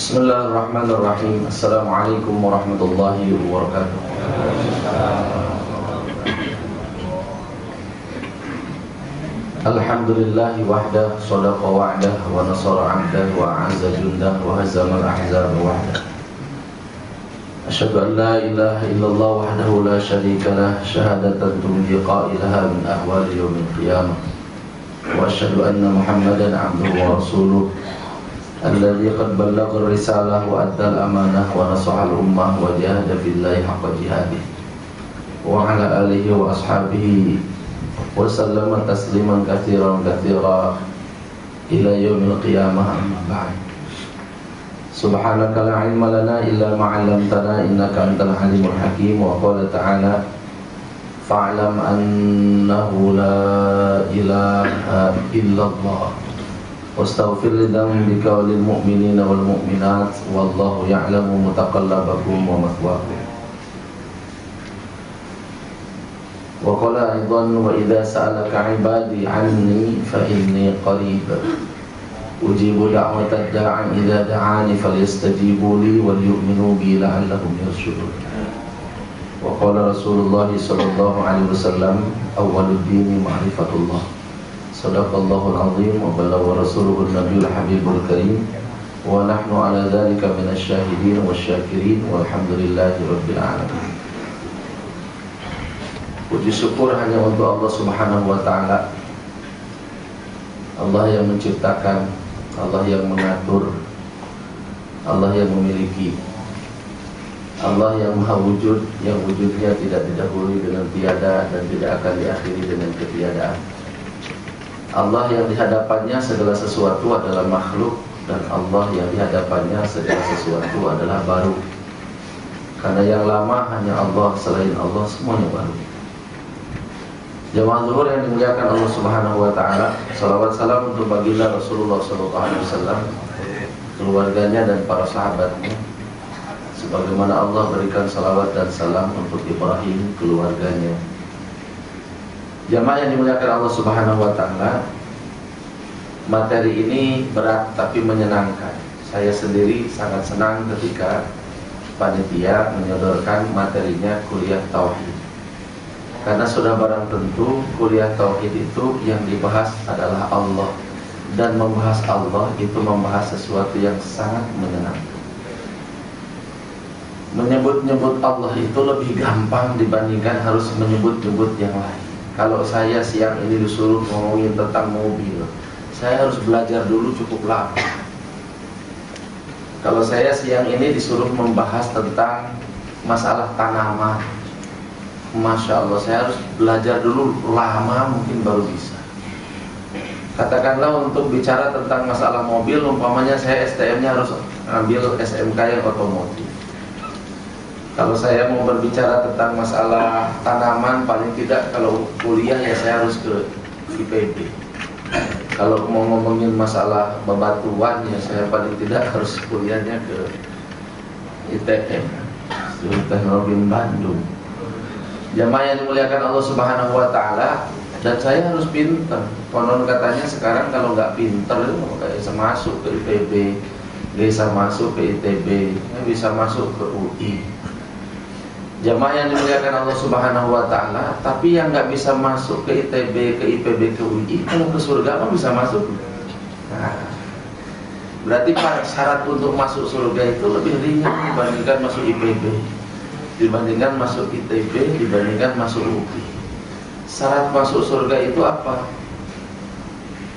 Bismillahirrahmanirrahim. Assalamualaikum warahmatullahi wabarakatuh. Alhamdulillahi wahdah, sadaqa wa'dah, wa nasara 'abdah, wa a'azza jundah, wa hazamal ahzaba wahdah. Asyhadu an la ilaha illallah wahdahu la syarika lah, syahadatan tunji qailaha min ahwali yaumil qiyamah. Wa asyhadu anna Muhammadan 'abduhu wa rasuluh alladzi qad ballagha ar-risalah wa adda al-amanah wa nasaha al-ummah wa jahada fillahi haqqa jihadih wa ala alihi wa ashabihi wa sallama tasliman katsiran ila yaumil qiyamah, amma ba'd. Subhanaka la ilma lana illa ma 'allamtana innaka antal alimul hakim. Wa qala ta'ala fa'lam annahu la ilaha illallah wastaghfir li dhanbika walil mu'minina wal mu'minat wallahu ya'lamu mutaqallabakum wa mathwaakum. Wa qala aidan wa idza sa'alaka 'ibadi 'anni fa inni qarib ujibu da'watad da'i idza da'ani falyastajibu li wal yu'minu bi la'allahum yarshudun. Wa qala Rasulullah sallallahu alaihi wasallam awwalud dini ma'rifatullah. Sadaqallahul azim wa balagha rasuluhun nabiyul habibul karim wa nahnu ala dzalika minasy syahidin wasyakirin walhamdulillahi rabbil alamin. Puji syukur hanya untuk Allah Subhanahu wa taala. Allah yang menciptakan, Allah yang mengatur, Allah yang memiliki, Allah yang maha wujud, yang wujudnya tidak didahului dengan tiada dan tidak akan diakhiri dengan ketiadaan. Allah yang dihadapannya segala sesuatu adalah makhluk, dan Allah yang dihadapannya segala sesuatu adalah baru. Karena yang lama hanya Allah, selain Allah semuanya baru. Jamaah zuhur yang dimuliakan Allah Subhanahu wa taala, salawat salam untuk baginda Rasulullah sallallahu alaihi wasallam, keluarganya dan para sahabatnya, sebagaimana Allah berikan salawat dan salam untuk Ibrahim, keluarganya. Jamaah yang dimuliakan Allah Subhanahu wa taala, materi ini berat tapi menyenangkan. Saya sendiri sangat senang ketika panitia menyodorkan materinya kuliah tauhid. Karena sudah barang tentu kuliah tauhid itu yang dibahas adalah Allah, dan membahas Allah itu membahas sesuatu yang sangat menyenangkan. Menyebut-nyebut Allah itu lebih gampang dibandingkan harus menyebut-nyebut yang lain. Kalau saya siang ini disuruh ngomongin tentang mobil, saya harus belajar dulu cukup lama. Kalau saya siang ini disuruh membahas tentang masalah tanaman, Masya Allah, saya harus belajar dulu lama, mungkin baru bisa. Katakanlah untuk bicara tentang masalah mobil, umpamanya saya STM-nya harus ambil SMK yang otomotif. Kalau saya mau berbicara tentang masalah tanaman, paling tidak kalau kuliah ya saya harus ke IPB. Kalau mau ngomongin masalah bebatuan ya saya paling tidak harus kuliahnya ke ITM, Institut Teknologi Bandung. Jamaah yang dimuliakan Allah Subhanahu wa taala, dan saya harus pinter. Konon katanya sekarang kalau nggak pinter nggak bisa masuk ke IPB, nggak bisa masuk ke ITB, nggak bisa masuk ke UI. Jamaah yang dimuliakan Allah Subhanahu wa taala, tapi yang nggak bisa masuk ke ITB, ke IPB, ke UI, kalau ke surga mah bisa masuk. Nah, berarti syarat untuk masuk surga itu lebih ringan dibandingkan masuk IPB, dibandingkan masuk ITB, dibandingkan masuk UI. Syarat masuk surga itu apa?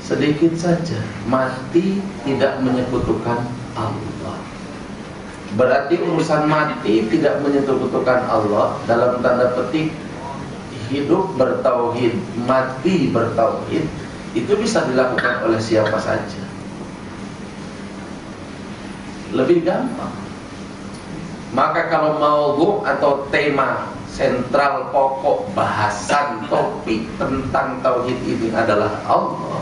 Sedikit saja, mati tidak menyekutukan Allah. Berarti urusan mati tidak menyekutukan Allah, dalam tanda petik hidup bertauhid, mati bertauhid, itu bisa dilakukan oleh siapa saja. Lebih gampang. Maka kalau maudhu atau tema sentral pokok bahasan topik tentang tauhid ini adalah Allah,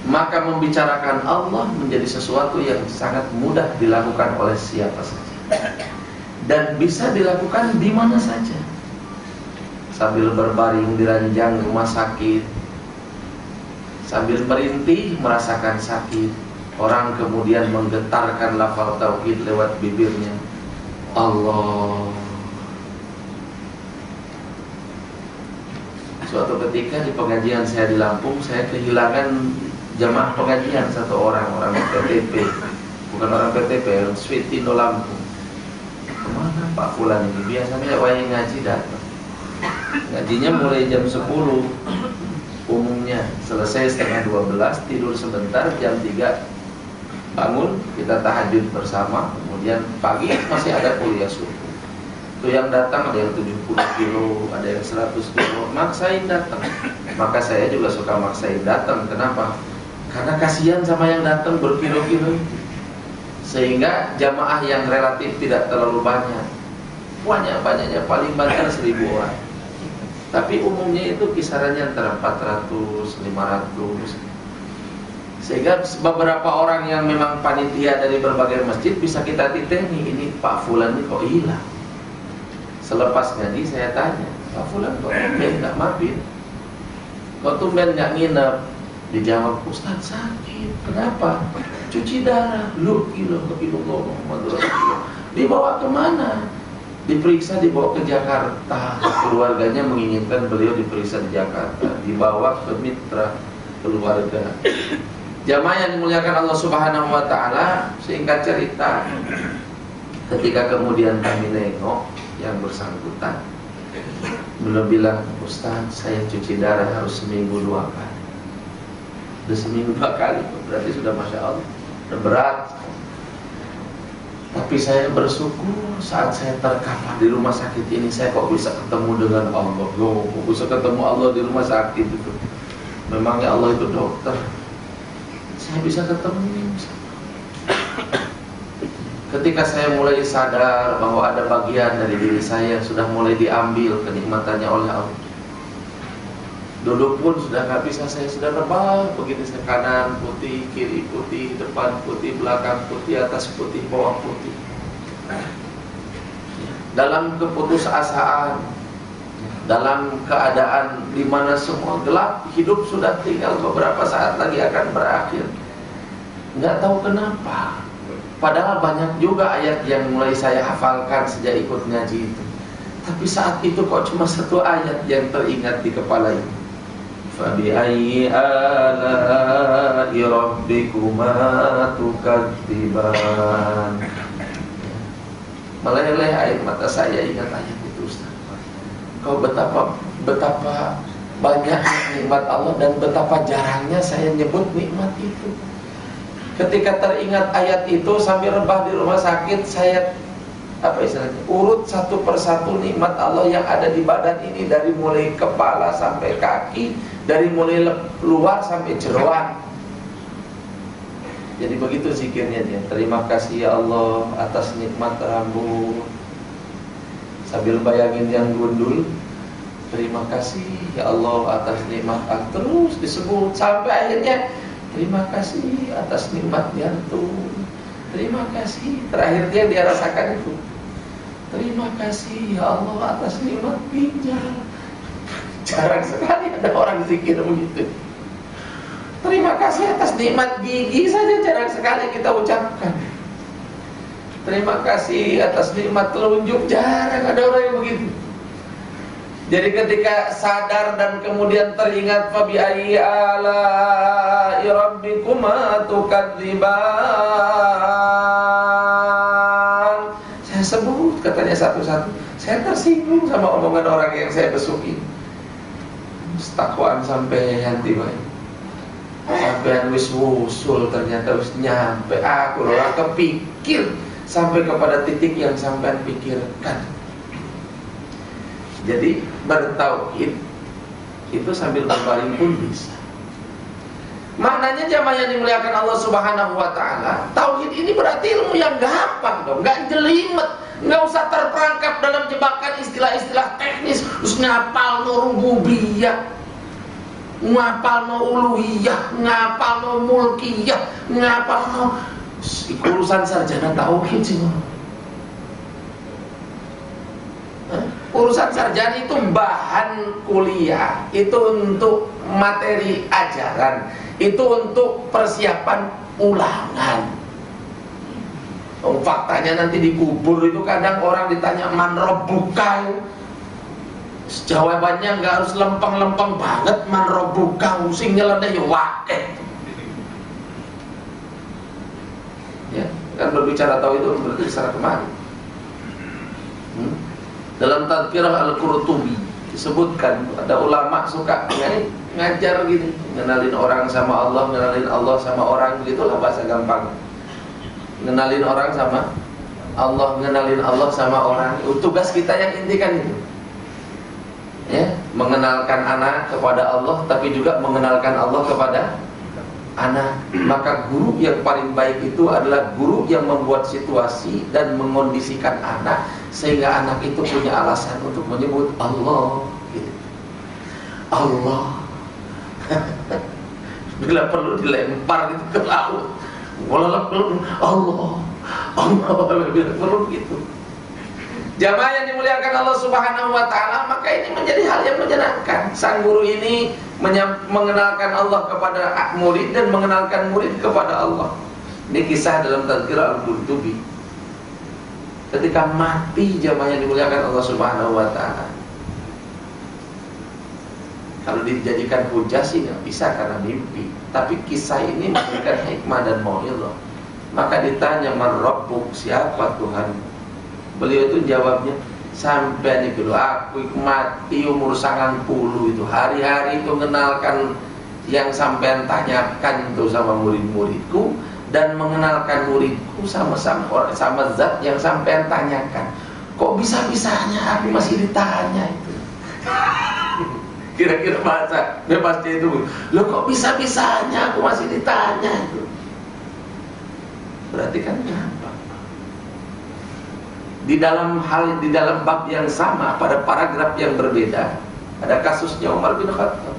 maka membicarakan Allah menjadi sesuatu yang sangat mudah dilakukan oleh siapa saja, dan bisa dilakukan di mana saja. Sambil berbaring di ranjang rumah sakit, sambil merintih merasakan sakit, orang kemudian menggetarkan lafal tauhid lewat bibirnya. Allah. Suatu ketika di pengajian saya di Lampung, saya kehilangan jamaah pengajian satu orang PTP, bukan orang PTP, orang Switindo Lampung. Kemana Pak Fulan ini? Biasanya wayang ngaji datang. Ngajinya mulai jam 10 umumnya, selesai setengah 12, tidur sebentar, jam 3 bangun, kita tahajud bersama, kemudian pagi masih ada kuliah subuh. Itu yang datang ada yang 70 kilo, ada yang 100 kilo, maksain datang. Maka saya juga suka maksain datang. Kenapa? Karena kasihan sama yang datang berkilo-kilo, sehingga jamaah yang relatif tidak terlalu banyak. Banyaknya paling banyak 1000 orang. Tapi umumnya itu kisarannya antara 400, 500. Sehingga beberapa orang yang memang panitia dari berbagai masjid bisa kita titeni, ini Pak Fulan ini kok hilang. Selepas ngaji saya tanya, Pak Fulan kok tumben gak mabit? Kok tumben gak nginep? Dijawab, Ustaz sakit. Kenapa? Cuci darah. Lu kilo Muhammad Rasulullah. Dibawa kemana? Diperiksa, dibawa ke Jakarta. Keluarganya menginginkan beliau diperiksa di Jakarta. Dibawa ke mitra keluarga. Jamaah yang dimuliakan Allah Subhanahu wa Ta'ala, singkat cerita, ketika kemudian kami nengok yang bersangkutan, belum bilang, Ustaz saya cuci darah harus seminggu 2 kali. Sudah seminggu 2 kali, berarti sudah Masya Allah, sudah berat. Tapi saya bersyukur saat saya terkapar di rumah sakit ini, saya kok bisa ketemu dengan Allah. Kok bisa ketemu Allah di rumah sakit itu? Memangnya Allah itu dokter? Saya bisa ketemu. Ketika saya mulai sadar bahwa ada bagian dari diri saya sudah mulai diambil kenikmatannya oleh Allah. Duduk pun sudah gak bisa, saya sudah rebah begitu, saya kanan putih, kiri putih, depan putih, belakang putih, atas putih, bawah putih. Dalam keputusasaan, dalam keadaan di mana semua gelap, hidup sudah tinggal beberapa saat lagi akan berakhir. Nggak tahu kenapa. Padahal banyak juga ayat yang mulai saya hafalkan sejak ikut ngaji itu. Tapi saat itu kok cuma satu ayat yang teringat di kepala ini. Fabi'ayyi ala'i rabbikuma tukadziban. Meleleh air mata saya ingat ayat itu, Ustaz. Kau betapa banyak nikmat Allah dan betapa jarangnya saya nyebut nikmat itu. Ketika teringat ayat itu sambil rebah di rumah sakit, saya urut satu persatu nikmat Allah yang ada di badan ini, dari mulai kepala sampai kaki, dari mulai luar sampai jeroan. Jadi begitu zikirnya dia. Terima kasih ya Allah atas nikmat rambut. Sambil bayangin yang gundul, terima kasih ya Allah atas nikmat, terus disebut sampai akhirnya terima kasih atas nikmat jantung. Terima kasih. Terakhir dia rasakan itu. Terima kasih ya Allah atas nikmat ginjal. Jarang sekali ada orang zikir begitu. Terima kasih atas nikmat gigi saja jarang sekali kita ucapkan. Terima kasih atas nikmat telunjuk, jarang ada orang yang begitu. Jadi ketika sadar dan kemudian teringat fabi'ayyi ala'i rabbikuma tukadziban, saya sebut katanya satu-satu. Saya tersinggung sama omongan orang yang saya besuki. Takwaan sampai hati baik. Sampai wis wusul, ternyata wis nyampe. Aku loh kepikir sampai kepada titik yang sampean pikirkan. Jadi bertauhid itu sambil berbaring pun bisa. Maknanya jamaah yang dimuliakan Allah Subhanahu wa Ta'ala, tauhid ini berarti ilmu yang gampang dong, gak jelimet, gak usah terperangkap dalam jebakan istilah-istilah teknis. Terus ngapal no rububiyah, ngapal no uluhiyah, ngapal no mulkiyah, ngapal no urusan sarjana tauhid sih. Urusan sarjana itu bahan kuliah, itu untuk materi ajaran, itu untuk persiapan ulangan. Faktanya nanti dikubur itu kadang orang ditanya man rabbuka, jawabannya nggak harus lempeng-lempeng banget. Man rabbuka sing nyeleneh ya wakeh. Ya, kan berbicara tahu itu berarti secara kemarin. Dalam Tadhkirah Al-Qurtubi disebutkan ada ulama suka ngajar gini, ngenalin orang sama Allah, ngenalin Allah sama orang, gitulah bahasa gampang. Ngenalin orang sama Allah, ngenalin Allah sama orang. Tugas kita yang inti kan itu. Ya, mengenalkan anak kepada Allah, tapi juga mengenalkan Allah kepada anak. Maka guru yang paling baik itu adalah guru yang membuat situasi dan mengondisikan anak sehingga anak itu punya alasan untuk menyebut Allah gitu. Allah. Bila perlu dilempar itu ke laut. Walau perlu Allah bila perlu gitu. Jamaah yang dimuliakan Allah Subhanahu wa taala, maka ini menjadi hal yang menyenangkan. Sang guru ini mengenalkan Allah kepada murid dan mengenalkan murid kepada Allah. Ini kisah dalam Tadhkirah Al-Qurtubi. Ketika mati jamaah yang dimuliakan Allah Subhanahu wa taala, kalau dijadikan hujah sih nggak bisa karena mimpi. Tapi kisah ini memberikan hikmah dan mau'izah. Maka ditanya, man rabbuk, siapa Tuhan? Beliau itu jawabnya, sampai itu aku mati umur 90 itu hari-hari itu mengenalkan yang sampean tanyakan itu sama murid-muridku, dan mengenalkan muridku sama zat yang sampean tanyakan. Kok bisa-bisanya aku masih ditanya itu? Kira-kira bahasa bebasnya itu, loh kok bisa-bisanya aku masih ditanya itu? Berarti kan kenapa? Di dalam bab yang sama, pada paragraf yang berbeda, ada kasusnya Umar bin Khattab.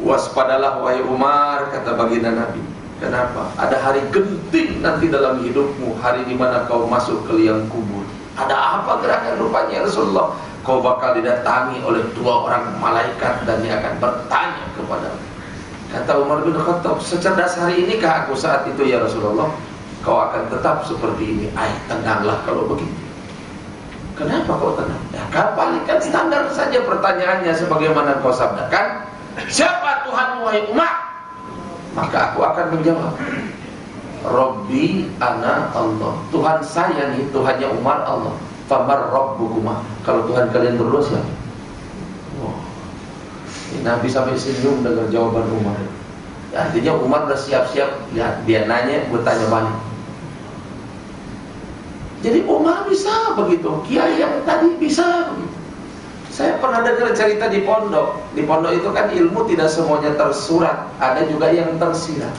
Waspadalah wahai Umar, kata baginda Nabi. Kenapa? Ada hari genting nanti dalam hidupmu, hari di mana kau masuk ke liang kubur. Ada apa gerangan rupanya Rasulullah? Kau bakal didatangi oleh 2 orang malaikat dan dia akan bertanya kepadamu. Kata Umar bin Khattab, secerdas hari inikah aku saat itu ya Rasulullah? Kau akan tetap seperti ini. Tenanglah kalau begitu. Kenapa kau tenang? Ya kan standar saja pertanyaannya sebagaimana kau sabdakan. Siapa Tuhanmu wahai Umar? Maka aku akan menjawab, Rabbi ana Allah. Tuhan saya nih, Tuhannya Umar Allah. Famar rabbukuma. Kalau Tuhan kalian berdua siapa? Oh. Nabi sampai senyum dengar jawaban Umar. Ya, artinya Umar udah siap-siap. Ya, dia nanya, bertanya balik. Jadi Umar bisa begitu, kiai yang tadi bisa begitu. Saya pernah dengar cerita di pondok. Di pondok itu kan ilmu tidak semuanya tersurat, ada juga yang tersirat.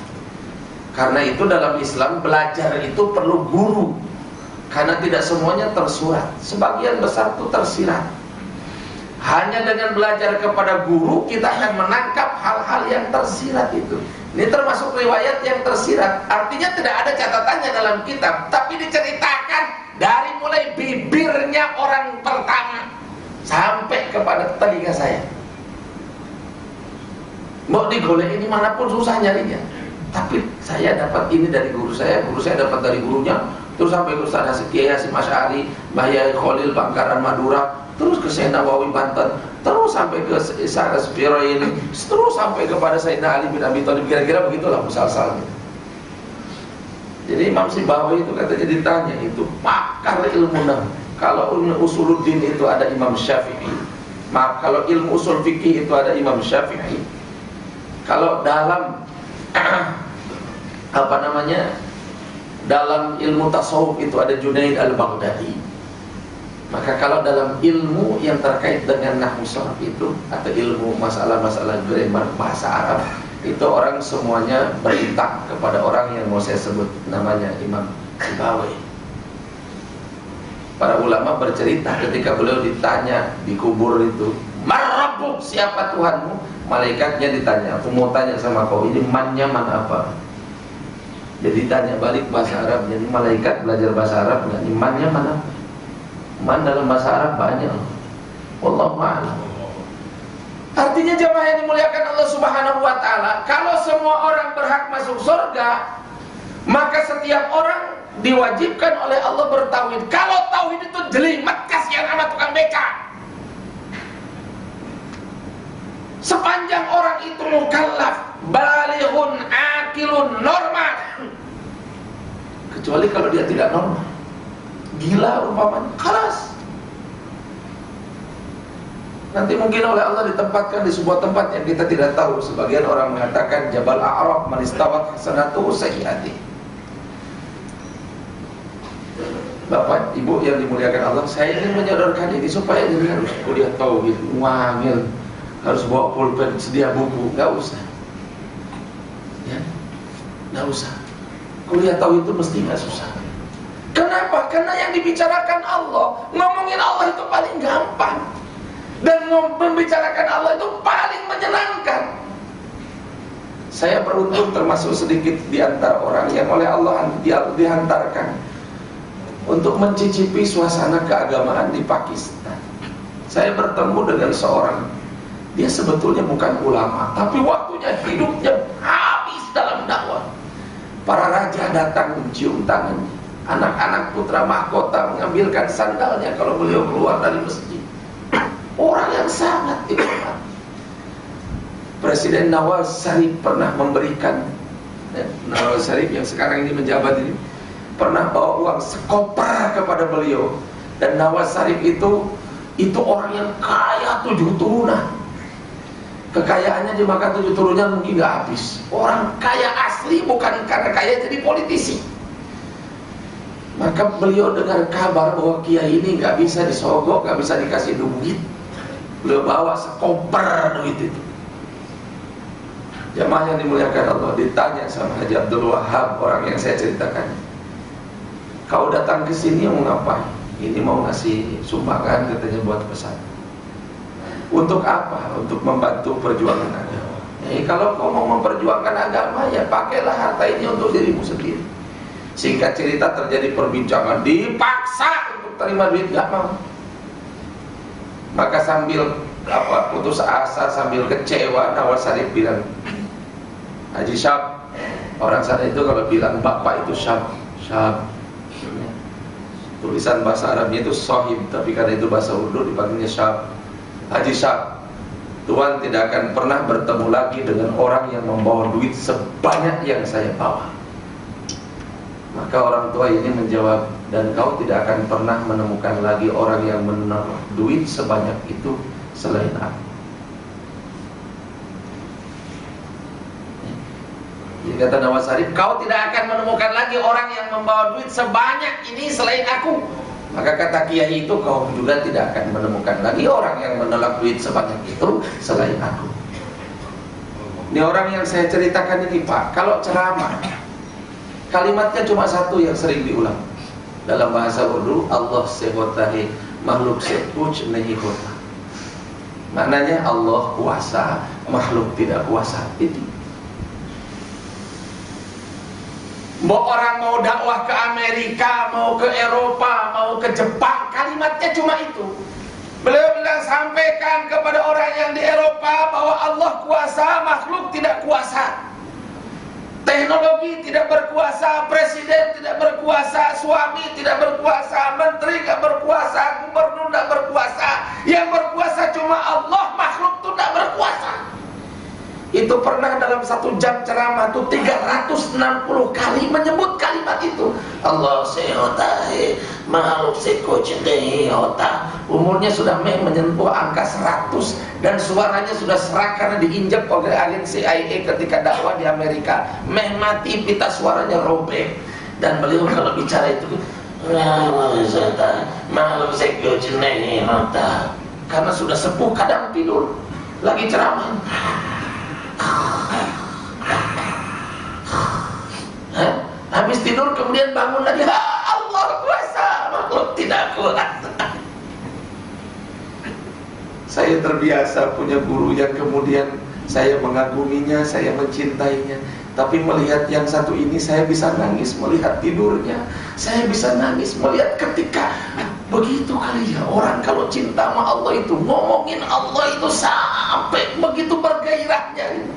Karena itu dalam Islam belajar itu perlu guru. Karena tidak semuanya tersurat, sebagian besar itu tersirat. Hanya dengan belajar kepada guru kita akan menangkap hal-hal yang tersirat itu. Ini termasuk riwayat yang tersirat. Artinya tidak ada catatannya dalam kitab, tapi diceritakan dari mulai bibirnya orang pertama sampai kepada telinga saya. Mau digolek ini manapun susah nyarinya. Tapi saya dapat ini dari guru saya dapat dari gurunya, terus sampai ke Ustaz Kiai Hasyim Asy'ari, Mbah Yai Khalil Bangkaran Madura, terus ke Sayyidina Nawawi Banten, terus sampai ke Isa Aspirain, terus sampai kepada Sayyidina Ali bin Abi Thalib. Kira-kira begitulah musalsalnya. Jadi Imam Sibawi itu katanya ditanya, itu pakar ilmu nahwu. Kalau usuluddin itu ada Imam Syafi'i. Maaf, kalau ilmu usul fikih itu ada Imam Syafi'i. Kalau dalam dalam ilmu tasawuf itu ada Junaid al-Baghdadi. Maka kalau dalam ilmu yang terkait dengan nahwu sharaf itu atau ilmu masalah-masalah grammar bahasa Arab, itu orang semuanya berintah kepada orang yang mau saya sebut namanya Imam Sibawi. Para ulama bercerita ketika beliau ditanya di kubur itu, "Marabbuk, siapa Tuhanmu?" Malaikatnya ditanya, "Aku mau tanya sama kau, ini mannya man apa?" Jadi tanya balik bahasa Arab. Jadi malaikat belajar bahasa Arab enggak? Mannya mana? Man dalam bahasa Arab banyak. Wallahu a'lam. Artinya jemaah yang dimuliakan Allah Subhanahu wa taala, kalau semua orang berhak masuk surga, maka setiap orang diwajibkan oleh Allah bertauhid. Kalau tauhid itu jelimet kasihan sama tukang beca. Sepanjang orang itu mukallaf, balighun, akilun, normal. Kecuali kalau dia tidak normal, gila umpamanya, keras. Nanti mungkin oleh Allah ditempatkan di sebuah tempat yang kita tidak tahu. Sebagian orang mengatakan Jabal A'raf man istawat hasanatuhu sayyi'atihi. Bapak, Ibu yang dimuliakan Allah, saya ingin menyodorkan ini supaya ini harus kuliah tauhid, wangil, harus bawa pulpen, sedia buku, nggak usah. Ya, nggak usah. Kuliah tauhid itu mesti nggak susah. Kenapa? Karena yang dibicarakan Allah, ngomongin Allah itu paling gampang. Dan membicarakan Allah itu paling menyenangkan. Saya beruntung termasuk sedikit di antara orang yang oleh Allah dihantarkan untuk mencicipi suasana keagamaan di Pakistan. Saya bertemu dengan seorang, dia sebetulnya bukan ulama, tapi waktunya, hidupnya habis dalam dakwah. Para raja datang mencium tangannya, anak-anak putra mahkota mengambilkan sandalnya kalau beliau keluar dari masjid. Orang yang sangat dihormati. Presiden Nawaz Sharif pernah memberikan, Nawaz Sharif yang sekarang ini menjabat ini, pernah bawa uang sekoper kepada beliau. Dan Nawaz Sharif itu orang yang kaya 7 turunan. Kekayaannya dimakan 7 turunan mungkin gak habis. Orang kaya asli, bukan karena kaya jadi politisi. Maka beliau dengar kabar bahwa kiai ini gak bisa disogok, gak bisa dikasih duit. Beliau bawa sekoper duit itu. Jamaah yang dimuliakan Allah, ditanya sama Haji Abdul Wahab, orang yang saya ceritakan, kau datang ke sini mau ngapain? Ini mau ngasih sumbangan katanya buat pesan. Untuk apa? Untuk membantu perjuangan agama. Kalau kau mau memperjuangkan agama, ya pakailah harta ini untuk dirimu sendiri. Singkat cerita terjadi perbincangan, dipaksa untuk terima duit, gak mau. Maka sambil putus asa, sambil kecewa, Nawaz Sharif bilang, Haji Syab, orang sana itu kalau bilang bapak itu Syab, Syab. Tulisan bahasa Arabnya itu Sohib, tapi karena itu bahasa Urdu dipanggilnya Syab. Haji Syab, Tuhan tidak akan pernah bertemu lagi dengan orang yang membawa duit sebanyak yang saya bawa. Maka orang tua ini menjawab, dan kau tidak akan pernah menemukan lagi orang yang menaruh duit sebanyak itu selain aku. Jadi kata Nawaz Sharif, kau tidak akan menemukan lagi orang yang membawa duit sebanyak ini selain aku. Maka kata kiai itu, kau juga tidak akan menemukan lagi orang yang menolak duit sebanyak itu selain aku. Ini orang yang saya ceritakan ini Pak, kalau ceramah kalimatnya cuma satu yang sering diulang dalam bahasa Urdu, Allah sehotahe makhluk sekuch nahi hota. Maknanya Allah kuasa, makhluk tidak kuasa. Itu. Orang mau dakwah ke Amerika, mau ke Eropa, mau ke Jepang, kalimatnya cuma itu. Beliau bilang, sampaikan kepada orang yang di Eropa bahwa Allah kuasa, makhluk tidak kuasa. Teknologi tidak berkuasa, presiden tidak berkuasa, suami tidak berkuasa, menteri tidak berkuasa, gubernur tidak berkuasa. Yang berkuasa cuma Allah, makhluk itu tidak berkuasa. Itu pernah dalam 1 jam ceramah itu 360 kali menyebut kalimat itu. Allah sehotahe makhluk sekocedehi hota. Umurnya sudah menyentuh angka 100 dan suaranya sudah serak karena diinjak oleh agen CIA ketika dakwah di Amerika. Mati pita suaranya robek. Dan beliau kalau bicara itu makhluk sekocedehi hota. Karena sudah sepuh kadang tidur lagi ceramah. Habis tidur kemudian bangun lagi, Allah kuasa, makhluk tidak kuasa. Saya terbiasa punya guru yang kemudian saya mengaguminya, saya mencintainya. Tapi melihat yang satu ini saya bisa nangis melihat tidurnya. Saya bisa nangis melihat ketika Begitu kali ya orang kalau cinta sama Allah itu ngomongin Allah itu sampai begitu bergairahnya,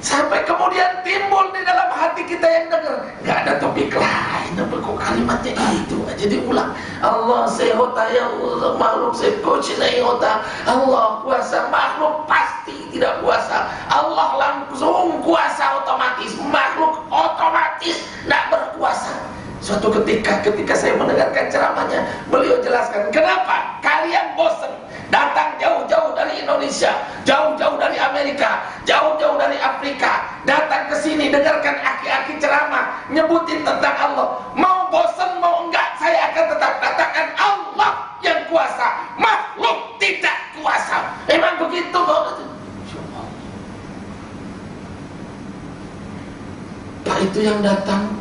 sampai kemudian timbul di dalam hati kita yang dengar, nggak ada topik lain, tapi kok kalimatnya itu aja diulang. Allah sehota ya Allah, makhluk sekoci sehota. Allah kuasa, makhluk pasti tidak kuasa. Allah langsung kuasa otomatis, makhluk otomatis tidak berkuasa. Suatu ketika saya mendengarkan ceramahnya, beliau jelaskan kenapa kalian bosan datang jauh-jauh dari Indonesia, jauh-jauh dari Amerika, jauh-jauh dari Afrika, datang ke sini dengarkan aki-aki ceramah nyebutin tentang Allah. Mau bosan mau enggak, saya akan tetap katakan Allah yang kuasa, makhluk tidak kuasa. Emang begitu kok. Pak itu yang datang,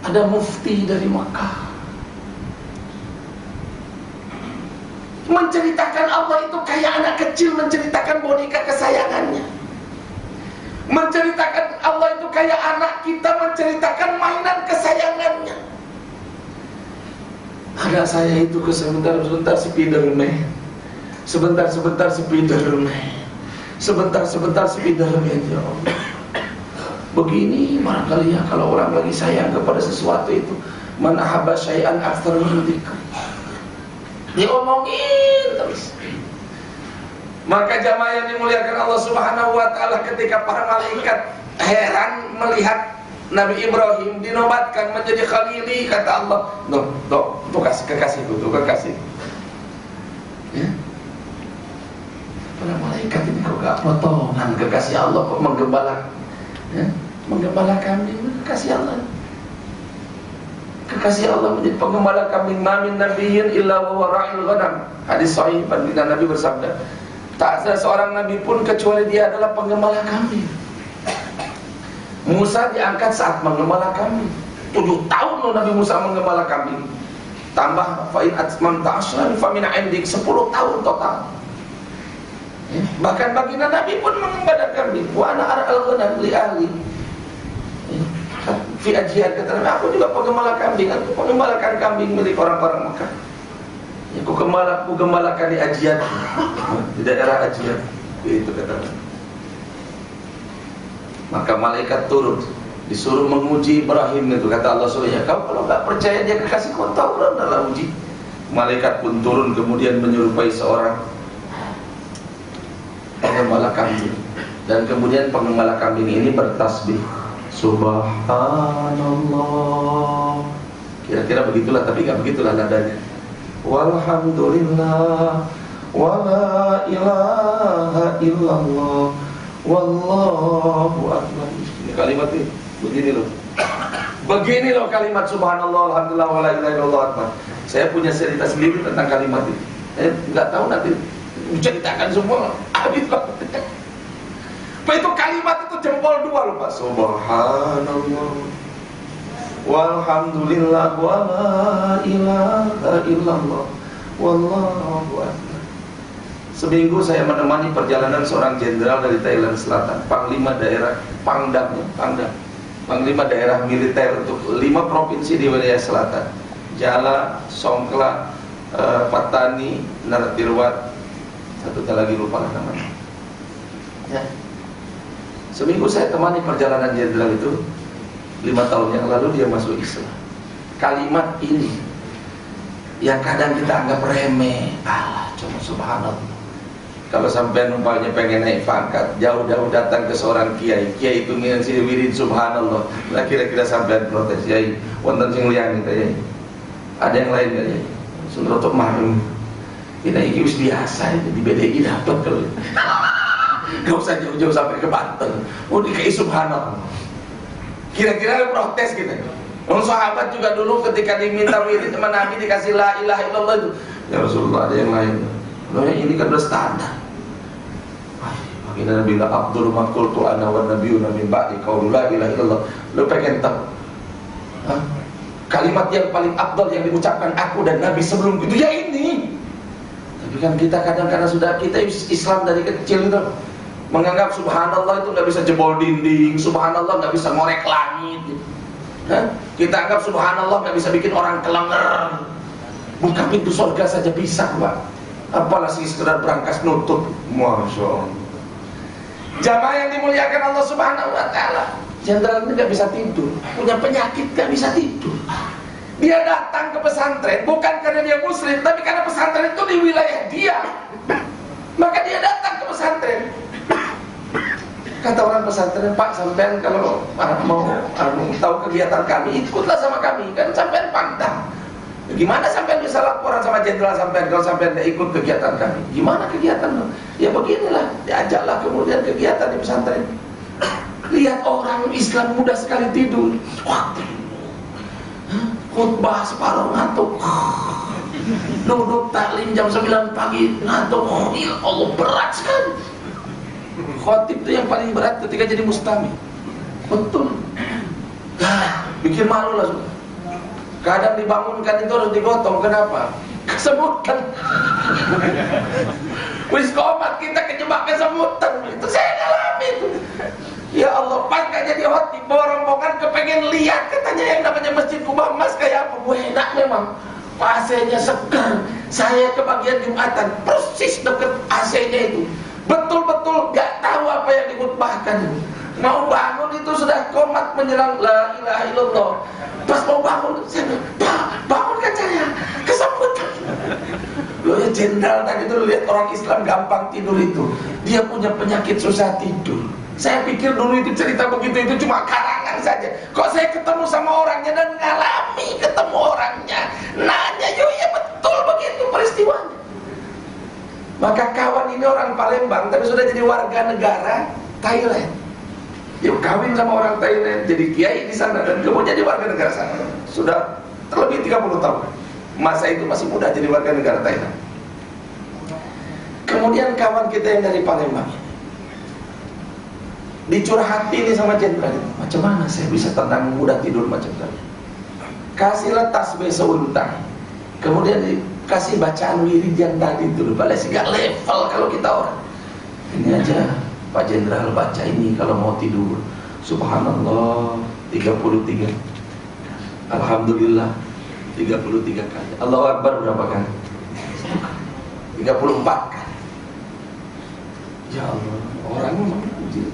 ada mufti dari Makkah menceritakan Allah itu kayak anak kecil menceritakan boneka kesayangannya, menceritakan Allah itu kayak anak kita menceritakan mainan kesayangannya. Ada saya itu ke sebentar-sebentar Spiderman, sebentar-sebentar Spiderman, sebentar-sebentar Spiderman. Ya Allah, begini barangkali ya kalau orang lagi sayang kepada sesuatu itu, man ahabba syai'an aktsar min dzikr, diomongin terus. Maka jamaah yang dimuliakan Allah Subhanahu wa taala, ketika para malaikat heran melihat Nabi Ibrahim dinobatkan menjadi khalili, kata Allah, tuh kekasihku, tuh kekasih. Ya. Para malaikat ini kok gak potongan kekasih Allah, kok menggembala, ya? Menggembala kambing, kekasih Allah. Kekasih Allah menjadi penggembala kambing. Ma min nabiyyin illa wa huwa ra'il ghanam. Hadis sahih, baginda Nabi bersabda, tak ada seorang nabi pun kecuali dia adalah penggembala kambing. Musa diangkat saat menggembala kambing. 7 tahun loh Nabi Musa menggembala kambing. Tambah fa'in atmamta asyran fa min 'indik, 10 tahun total. Ya. Bahkan baginda Nabi pun mengembala kambing. Wa ana ar'al ghanam li ahli. Fi ajiyat, kata Nabi, aku juga penggembala kambing, aku penggembalakan kambing milik orang-orang Mekah. Ya, aku gembalakan di Ajiyat, di daerah Ajiyat, itu kata Nabi. Maka malaikat turun, disuruh menguji Ibrahim itu, kata Allah SWT, kau kalau nggak percaya dia kekasih kau, tahu adalah uji. Malaikat pun turun kemudian menyerupai seorang penggembala kambing, dan kemudian penggembala kambing ini bertasbih, Subhanallah. Kira-kira begitulah, tapi gak begitulah nadanya. Walhamdulillah, wala ilaha illallah, wallahu akbar. Ini kalimat ini, begini loh. Begini loh kalimat Subhanallah, alhamdulillah, wala ilaha illallah akbar. Saya punya cerita sendiri tentang kalimat ini. Gak tahu nanti menceritakan semua, habis banget. Itu kalimat itu jempol 2 loh Pak. Subhanallah, walhamdulillah, wala ilaha illallah, wallahu akbar. Seminggu saya menemani perjalanan seorang jenderal dari Thailand Selatan, panglima daerah Pangdam, panglima daerah militer untuk 5 provinsi di wilayah selatan, Jala, Songkla, Patani, Naratirwat, satu lagi lupa namanya. Ya. Seminggu saya temani perjalanan jenderal itu, 5 tahun yang lalu dia masuk Islam. Kalimat ini yang kadang kita anggap remeh, cuma subhanallah. Kalau sampai umpamanya pengen naik pangkat, jauh-jauh datang ke seorang kiai itu ngasih wirid subhanallah. Lah kira-kira sampai protes, yai, wonten sing liyane ta yai? Ada yang lain enggak yai? Sunrotok mahrum. Kita iki wis biasa, di BDI dapat kalau. Gak usah jauh-jauh sampai ke Banten. Oh, dikai subhanallah. Kira-kira protes gitu. Orang sahabat juga dulu ketika diminta wirid sama Nabi dikasih la ilaha illallah itu, ya Rasulullah ada yang lain. Loh, ini kan udah standar. Baginda Nabi bilang Abdul Maqul tu ana wa nabiyyu min ba'di qaul la ilaha illallah. Lo pengen tahu? Kalimat yang paling afdal yang diucapkan aku dan Nabi sebelum itu ya ini. Tapi kan kita kadang-kadang sudah kita Islam dari kecil itu menganggap subhanallah itu nggak bisa jebol dinding, subhanallah nggak bisa ngorek langit. Kita anggap subhanallah nggak bisa bikin orang kelengar. Buka pintu surga saja bisa, Pak. Apalagi sekedar berangkas nutup. Masya Allah. Jamaah yang dimuliakan Allah Subhanahu wa Ta'ala, jenderal ini nggak bisa tidur, punya penyakit nggak bisa tidur. Dia datang ke pesantren bukan karena dia muslim, tapi karena pesantren itu di wilayah dia. Maka dia datang ke pesantren. Kata orang pesantren, Pak, sampean kalau mau tahu kegiatan kami, ikutlah sama kami. Kan sampean pantang. Gimana sampean bisa laporan sama jenderal sampean kalau sampean tidak ikut kegiatan kami? Gimana kegiatan? Ya beginilah, diajaklah kemudian kegiatan di pesantren. Lihat orang Islam mudah sekali tidur. Khutbah separuh ngantuk. Duduk taklim jam 9 pagi ngantuk. Ya Allah, berat sekali. Khotib itu yang paling berat ketika jadi mustami. Betul. Bikin malu lah sudah. Kadang dibangunkan itu harus digotong. Kenapa? Kesemutan. Wis komat kita kejebak kesemutan. Itu saya alami itu. Ya Allah, pas gak jadi khotib, rombongan kepengen lihat katanya yang namanya Masjid Kubah Mas kayak apa. Enak memang. AC-nya segar. Saya ke bagian Jumatan, persis deket AC-nya itu. Betul-betul gak tahu apa yang dikhutbahkan. Mau bangun itu sudah komat menjelang la ilaha illallah. Pas mau bangun, saya bilang, Pak, bangunkan saya, kesemutan. Loh ya jenderal tadi itu lihat orang Islam gampang tidur itu. Dia punya penyakit susah tidur. Saya pikir dulu itu cerita begitu itu cuma karangan saja. Kok saya ketemu sama orangnya dan ngalami ketemu orangnya. Nanya, yo ya betul begitu peristiwanya. Maka kawan ini orang Palembang tapi sudah jadi warga negara Thailand. Dia kawin sama orang Thailand, jadi kiai di sana dan kemudian jadi warga negara sana. Sudah terlebih 30 tahun. Masa itu masih muda jadi warga negara Thailand. Kemudian kawan kita yang dari Palembang dicurhati ini sama jenderal. Macam mana saya bisa tenang mudah tidur macam tadi? Kasihlah tasbih seuntang. Kemudian dikasih bacaan wirid yang tadi itu. Balas gak level kalau kita orang. Ini aja Pak Jenderal baca ini kalau mau tidur. Subhanallah 33. Alhamdulillah 33 kali. Allahu Akbar berapa kali? 34 kali. Ya Allah, orang memang uji.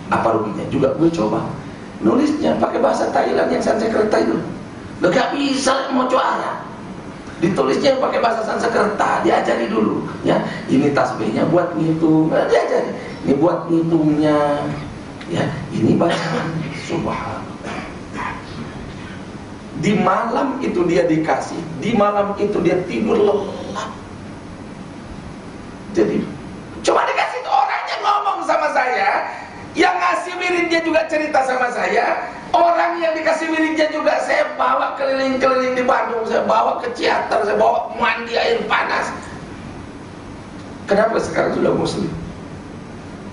Apa ruginya? Juga gue coba nulisnya pakai bahasa Thailand yang Sanskerta itu. Lo gak bisa mau coba. Ditulisnya pakai bahasa Sanskerta, diajari dulu. Ya, ini tasbihnya buat ngitung, diajari. Ini buat ngitungnya. Ya, ini bacaan subhanallah. Di malam itu dia dikasih, di malam itu dia tidur lelap. Jadi, coba dikasih tuh orangnya ngomong sama saya. Yang ngasih wiridnya juga cerita sama saya. Orang yang dikasih wiridnya juga saya bawa keliling-keliling di Bandung. Saya bawa ke Ciater, saya bawa mandi air panas. Kenapa sekarang sudah muslim?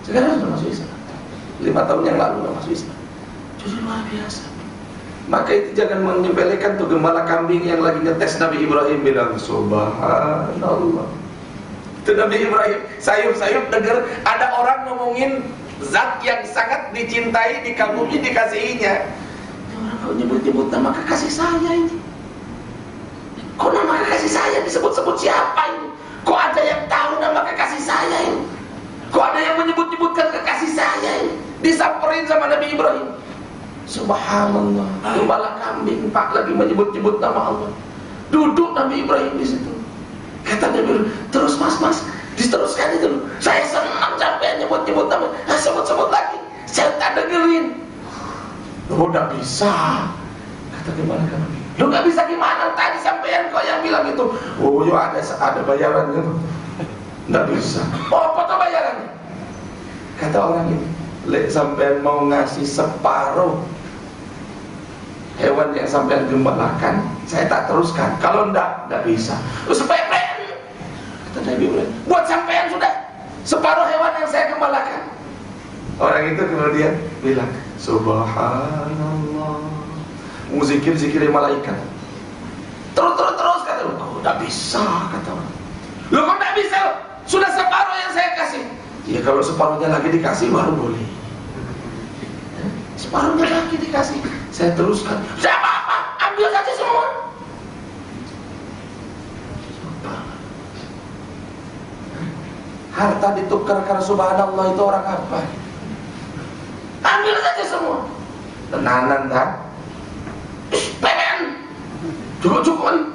Sekarang sudah masuk Islam. 5 tahun yang lalu sudah masuk Islam. Jadi luar biasa. Maka itu jangan menyepelekan tuh gembala kambing yang lagi ngetes Nabi Ibrahim bilang subhanallah. Itu Nabi Ibrahim sayup-sayup dengar ada orang ngomongin zat yang sangat dicintai, dikagumi, dikasihinya. Orang kau nyebut-nyebut nama kekasih saya ini. Kok nama kekasih saya disebut-sebut siapa ini? Kok ada yang tahu nama kekasih saya ini? Kok ada yang menyebut-nyebutkan kekasih saya ini? Disamperin sama Nabi Ibrahim. Subhanallah, gembala kambing Pak lagi menyebut-nyebut nama Allah. Duduk Nabi Ibrahim di situ. Kata Nabi Ibrahim, terus mas, diteruskan itu. Saya senang sampai nyebut-nyebut nama. Sebut-sebut lagi. Saya tak dengerin. Lo gak bisa. Kata gembala kambing. Lo gak bisa gimana? Tadi sampean kok yang bilang itu. Oh ya ada bayarannya. Gak bisa. Oh apa tuh bayarannya? Kata orang ini, lek sampean mau ngasih separuh hewan yang sampean gembalakan, saya tak teruskan. Kalau enggak bisa. Terus sepepen. Kata Nabi Ibrahim, buat sampean sudah separuh hewan yang saya gembalakan. Orang itu kemudian bilang, subhanallah. Zikir malaikat. Terus kata lu, kok enggak bisa kata orang. Lu kok enggak bisa? Sudah separuh yang saya kasih. Ya kalau separuhnya lagi dikasih baru boleh. Separuhnya lagi dikasih. Saya teruskan, saya apa? Ambil saja semua. Harta ditukar karena subhanallah itu orang apa? Ambil saja semua. Tenanan kan? Pemen, cukup-cukupan.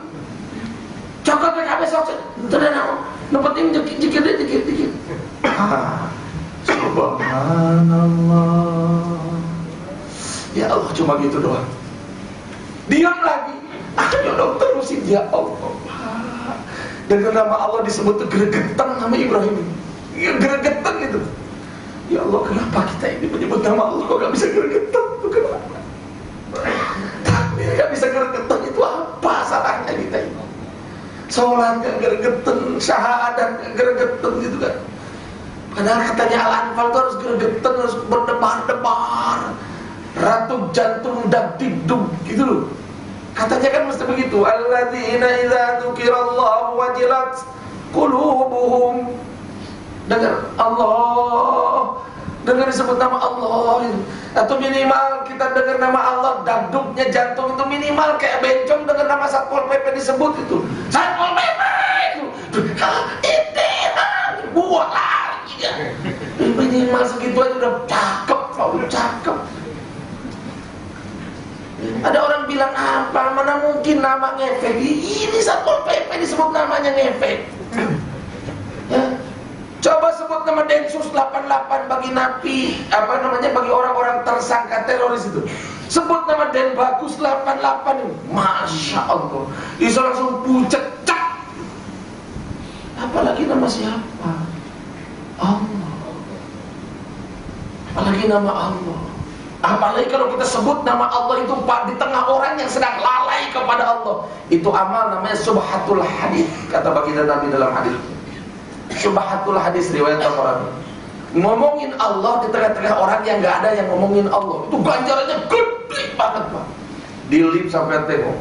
Coklat PKB sok, tenanan. Nepetin dikit. Subhanallah. Ya Allah, cuma gitu doang. Diam lagi. Ayo dong terusin, ya Allah. Dengan nama Allah disebut gregetan nama Ibrahim. Ya gregetan itu. Ya Allah, kenapa kita ini menyebut nama Allah kok gak bisa gregetan? Itu kenapa? Takbir gak bisa gregetan, itu apa salahnya kita ini? Sholat gak gregetan, syahadat gak gregetan gitu kan. Padahal katanya Al-Anfal itu harus gregetan, harus berdebar-debar. Ratu jantung dagdikduk gitu loh. Katanya kan mesti begitu. Alladzina idza dzukirallahu wajilat qulubuhum. Dengar Allah, dengar disebut nama Allah itu. Atau minimal kita dengar nama Allah, dagduknya jantung itu minimal kayak bencong dengar nama Satpol PP disebut itu. Satpol PP itu. Buat lagi ya. Minimal segitu aja udah cakep, cakep. Ada orang bilang apa? Mana mungkin nama ngefek? Ini Satpol PP disebut namanya ngefek. Ya. Coba sebut nama Densus 88 bagi napi, bagi orang-orang tersangka teroris itu. Sebut nama Denbagus 88 itu. Masya Allah. Bisa langsung pucat. Apalagi nama siapa? Allah. Apalagi nama Allah. Apalagi kalau kita sebut nama Allah itu di tengah orang yang sedang lalai kepada Allah. Itu amal namanya subhatul hadis. Kata baginda Nabi dalam hadis. Subhatul hadis riwayat Al-Qur'an. Ngomongin Allah di tengah-tengah orang yang gak ada yang ngomongin Allah. Itu ganjarannya gede banget, Pak. Dilip sampai tengok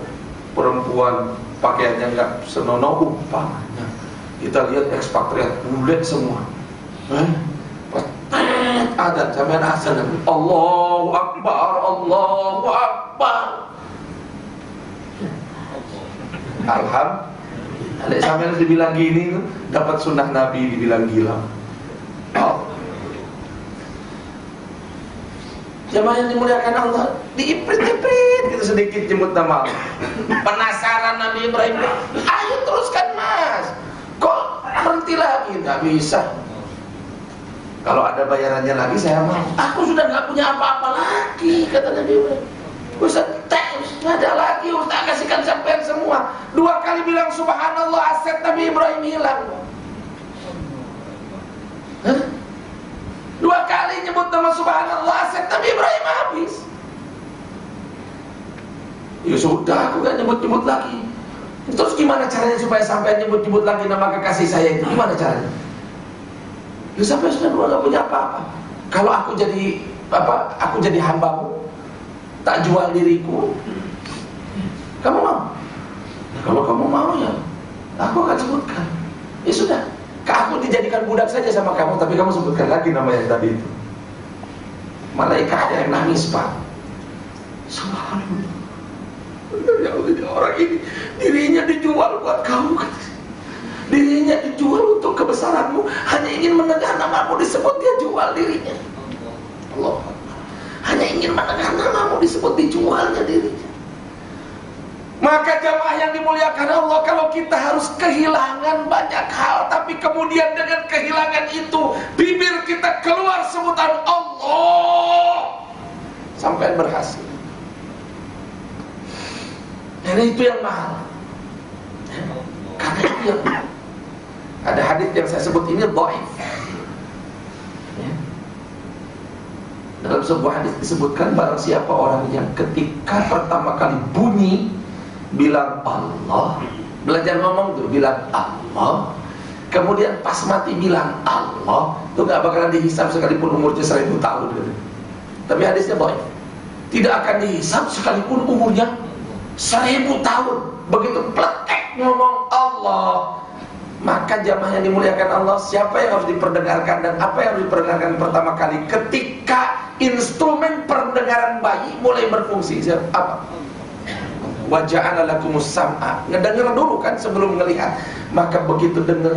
perempuan pakaiannya gak senonoh umpamanya. Kita lihat ekspatriat bule semua. Ada sampean asal Allahu Akbar, Allahu Akbar. Alhamdulillah. Sampean dibilang gini dapat sunnah Nabi dibilang gila. Oh. Jamaah yang dimuliakan Allah, diiprit-iprit gitu sedikit jemput nama Allah. Penasaran Nabi Ibrahim, ayo teruskan Mas. Kok berhenti lagi? Nggak bisa. Kalau ada bayarannya lagi saya mau. Aku sudah nggak punya apa-apa lagi, kata Nabi Ibrahim. Ustaz, nggak ada lagi. Ustaz kasihkan sampean semua. 2 kali bilang subhanallah, aset Nabi Ibrahim hilang. 2 kali nyebut nama subhanallah, aset Nabi Ibrahim habis. Ya sudah, aku nggak nyebut-nyebut lagi. Terus gimana caranya supaya sampai nyebut-nyebut lagi nama kekasih saya itu? Gimana caranya? Ya sampai sudah gak punya apa-apa. Kalau aku jadi aku jadi hambamu, tak jual diriku, kamu mau? Kalau kamu mau ya aku akan sebutkan. Ya sudah, aku dijadikan budak saja sama kamu, tapi kamu sebutkan lagi nama yang tadi itu. Malaikat yang nangis, Pak. Subhanallah. Ya Allah, orang ini dirinya dijual buat kamu, dirinya dijual untuk kebesaranmu, hanya ingin mendengar namamu disebut, dia jual dirinya. Allah, hanya ingin mendengar namamu disebut, dijualnya dirinya. Maka jamaah yang dimuliakan Allah, kalau kita harus kehilangan banyak hal, tapi kemudian dengan kehilangan itu bibir kita keluar sebutan Allah, sampai berhasil. Karena itu yang mahal. Karena itu yang mahal. Ada hadis yang saya sebut ini dhaif. Ya. Dalam sebuah hadis disebutkan barang siapa orang yang ketika pertama kali bunyi bilang Allah, belajar ngomong tuh bilang Allah, kemudian pas mati bilang Allah, itu gak bakalan dihisab sekalipun umurnya 1000 tahun gitu. Tapi hadisnya dhaif. Tidak akan dihisab sekalipun umurnya 1000 tahun. Begitu pletek ngomong Allah, maka jamaah yang dimuliakan Allah, siapa yang harus diperdengarkan dan apa yang harus diperdengarkan pertama kali ketika instrumen pendengaran bayi mulai berfungsi. Apa? Wa ja'ala lakumus sam'a. Ngedenger dulu kan sebelum ngelihat. Maka begitu dengar,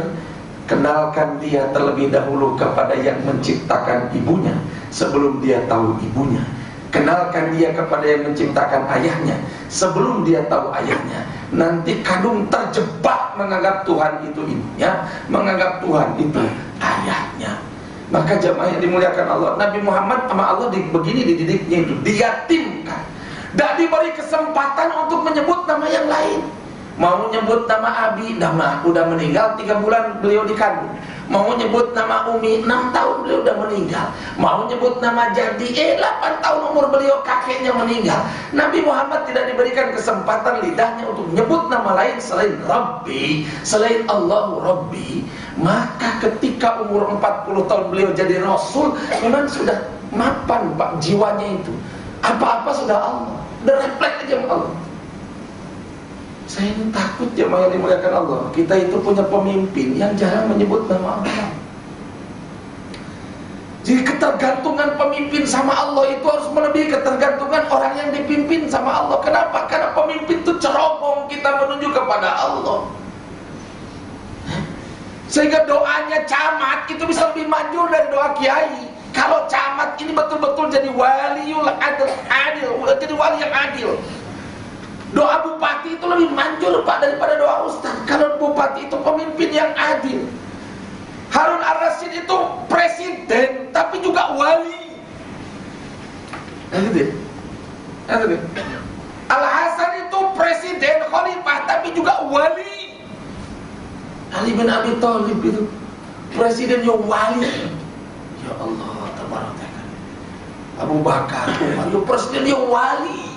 kenalkan dia terlebih dahulu kepada yang menciptakan ibunya sebelum dia tahu ibunya. Kenalkan dia kepada yang menciptakan ayahnya sebelum dia tahu ayahnya. Nanti kadung terjebak menganggap Tuhan itu ibunya, menganggap Tuhan itu ayahnya. Maka jamaah yang dimuliakan Allah, Nabi Muhammad sama Allah begini dididiknya itu, diyatimkan. Tidak diberi kesempatan untuk menyebut nama yang lain. Mau nyebut nama Abi, nama udah meninggal 3 bulan beliau dikandung. Mau nyebut nama Umi, 6 tahun beliau udah meninggal. Mau nyebut nama Jadi, 8 tahun umur beliau, kakeknya meninggal. Nabi Muhammad tidak diberikan kesempatan lidahnya untuk menyebut nama lain selain Rabbi, selain Allahu Rabbi. Maka ketika umur 40 tahun beliau jadi Rasul, memang sudah mapan Pak jiwanya itu. Apa-apa sudah Allah, udah refleks aja sama Allah. Saya ini takut jemaah yang dimuliakan Allah, kita itu punya pemimpin yang jarang menyebut nama Allah. Jadi ketergantungan pemimpin sama Allah itu harus melebihi ketergantungan orang yang dipimpin sama Allah. Kenapa? Karena pemimpin itu cerobong kita menuju kepada Allah. Sehingga doanya camat itu bisa lebih manjur dari doa kiai. Kalau camat ini betul-betul jadi waliul adil, jadi wali yang adil. Doa bupati itu lebih manjur Pak daripada doa ustaz. Kalau bupati itu pemimpin yang adil. Harun ar-Rasyid itu presiden tapi juga wali. Al-Hasan itu presiden khalifah tapi juga wali. Ali bin Abi Thalib itu presiden yang wali. Ya Allah, tabaraka. Abu Bakar, Umar itu presiden yang wali.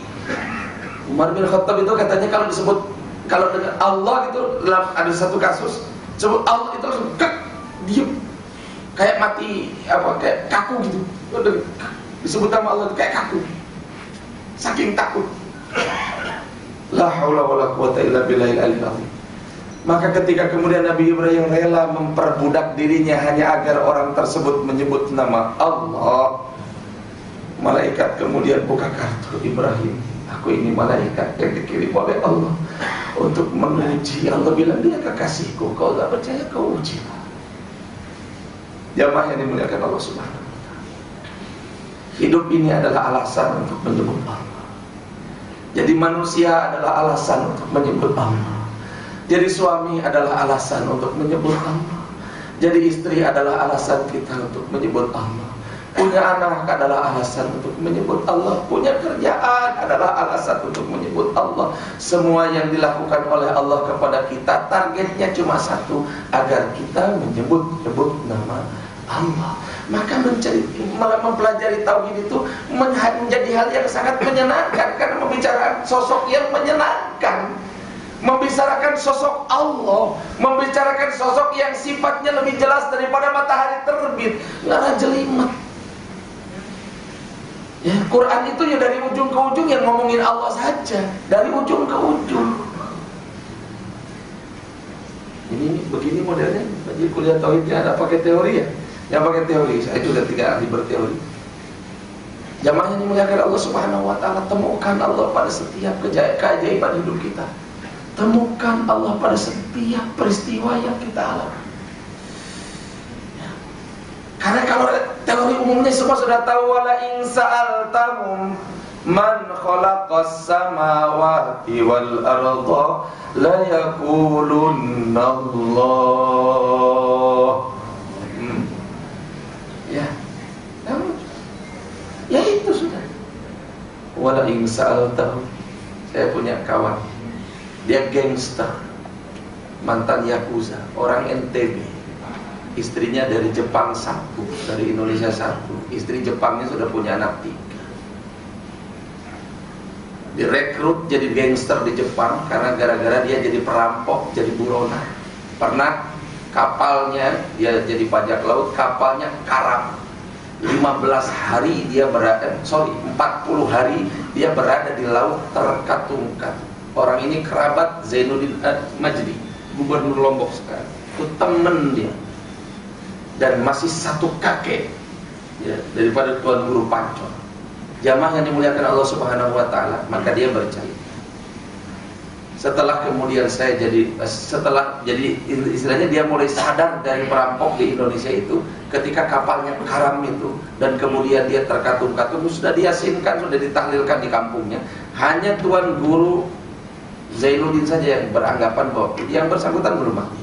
Umar bin Khattab itu katanya kalau disebut, kalau dengan Allah gitu, dalam ada satu kasus sebut Allah itu langsung diem, kayak mati kayak kaku gitu. Disebut nama Allah itu kayak kaku, saking takut. La haula wala quwata illa billahil aliyil azim. Maka ketika kemudian Nabi Ibrahim rela memperbudak dirinya hanya agar orang tersebut menyebut nama Allah, malaikat kemudian buka kartu Ibrahim. Aku ini malaikat yang dikirim oleh Allah untuk menguji. Allah bilang dia kekasihku, kau tak percaya kau uji. Jamaah yang dimuliakan Allah Subhanahu wa ta'ala, hidup ini adalah alasan untuk menyebut Allah. Jadi manusia adalah alasan untuk menyebut Allah. Jadi suami adalah alasan untuk menyebut Allah. Jadi istri adalah alasan kita untuk menyebut Allah. Punya anak adalah alasan untuk menyebut Allah. Punya kerjaan adalah alasan untuk menyebut Allah. Semua yang dilakukan oleh Allah kepada kita, targetnya cuma satu, agar kita menyebut nama Allah. Maka mempelajari tauhid itu menjadi hal yang sangat menyenangkan, karena membicarakan sosok yang menyenangkan, membicarakan sosok Allah, membicarakan sosok yang sifatnya lebih jelas daripada matahari terbit, nggak jelimet. Ya, Quran itu ya dari ujung ke ujung yang ngomongin Allah saja, dari ujung ke ujung. Ini begini modelnya. Jadi kuliah tauhidnya ada pakai teori ya? Yang pakai teori, saya juga 3 ahli berteori. Jamaah yang dimuliakan Allah Subhanahu wa ta'ala, temukan Allah pada setiap keajaiban hidup kita. Temukan Allah pada setiap peristiwa yang kita alami. Karena kalau teori umumnya semua sudah tahu, wala in sa'altahum man khalaqas samawati wal arda la yaqulunna Allah. Ya itu sudah. Wala in sa'altahum. Saya punya kawan, dia gangster, mantan yakuza, orang NTB. Istrinya dari Jepang 1, dari Indonesia 1. Istri Jepangnya sudah punya anak 3. Direkrut jadi gangster di Jepang karena gara-gara dia jadi perampok, jadi buronan. Pernah kapalnya, dia jadi bajak laut, kapalnya karam. 15 hari dia berada, 40 hari dia berada di laut terkatung-katung. Orang ini kerabat Zainuddin Majdi, gubernur Lombok sekarang. Itu temen dia. Dan masih satu kakek. ya, daripada tuan guru pancor. Jamaah yang dimuliakan Allah Subhanahu wa taala, maka dia bercerita. Setelah kemudian setelah jadi istilahnya dia mulai sadar dari perampok di Indonesia itu ketika kapalnya karam itu, dan kemudian dia terkatung-katung, sudah diyasinkan, sudah ditahlilkan di kampungnya. Hanya tuan guru Zainuddin saja yang beranggapan bahwa yang bersangkutan belum mati.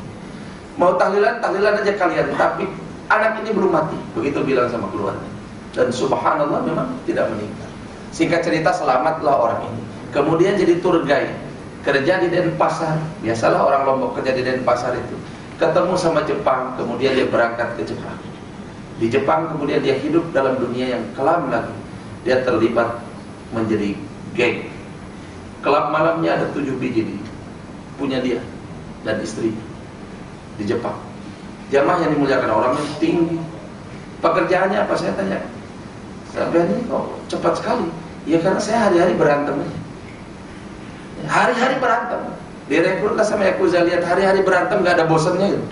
Mau tahlilan aja kalian, tapi anak ini belum mati. Begitu bilang sama keluarga. Dan subhanallah memang tidak meninggal. Singkat cerita, selamatlah orang ini. Kemudian jadi tour guide, kerja di Denpasar. Biasalah orang Lombok kerja di Denpasar itu. Ketemu sama Jepang, kemudian dia berangkat ke Jepang. Di Jepang kemudian dia hidup dalam dunia yang kelam lagi. Dia terlibat menjadi geng. Kelab malamnya ada 7 biji punya dia dan istri di Jepang. Jamaah yang dimuliakan, orangnya tinggi. Pekerjaannya apa, saya tanya. Sampai ini kok cepat sekali. Ya karena saya hari-hari berantem aja. Hari-hari berantem. Direkrut lah sama Yakuza, lihat hari-hari berantem gak ada bosannya gitu.